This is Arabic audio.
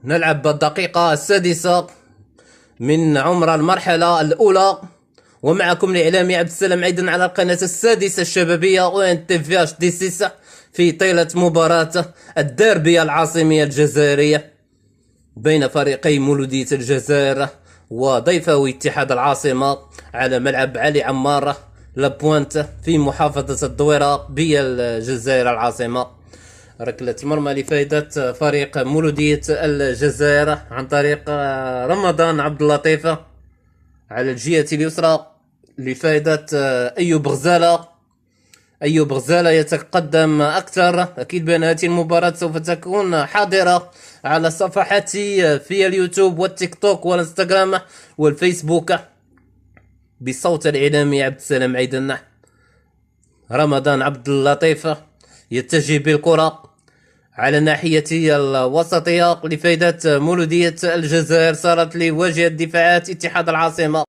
نلعب الدقيقة السادسة من عمر المرحلة الأولى، ومعكم الإعلامي عبد السلام عيدن على القناة السادسة الشبابية وان تي في اش دي 6 في طيلة مباراة الديربي العاصمية الجزائرية بين فريقي مولودية الجزائر وضيفه اتحاد العاصمة على ملعب علي عمار لابوانت في محافظة الدويرة بالجزائر العاصمة. ركلة مرمى لفائدة فريق مولودية الجزائر عن طريق رمضان عبد اللطيف على الجهة اليسرى لفائدة أيوب غزالة. أيوب غزالة يتقدم أكثر. أكيد بأن هذه المباراة سوف تكون حاضرة على صفحتي في اليوتيوب والتيك توك والانستغرام والفيسبوك بصوت الإعلامي عبد السلام عيدن. رمضان عبد اللطيف يتجه بالكرة على الناحية الوسطية لفائدة مولودية الجزائر، صارت لواجهة دفاعات اتحاد العاصمة.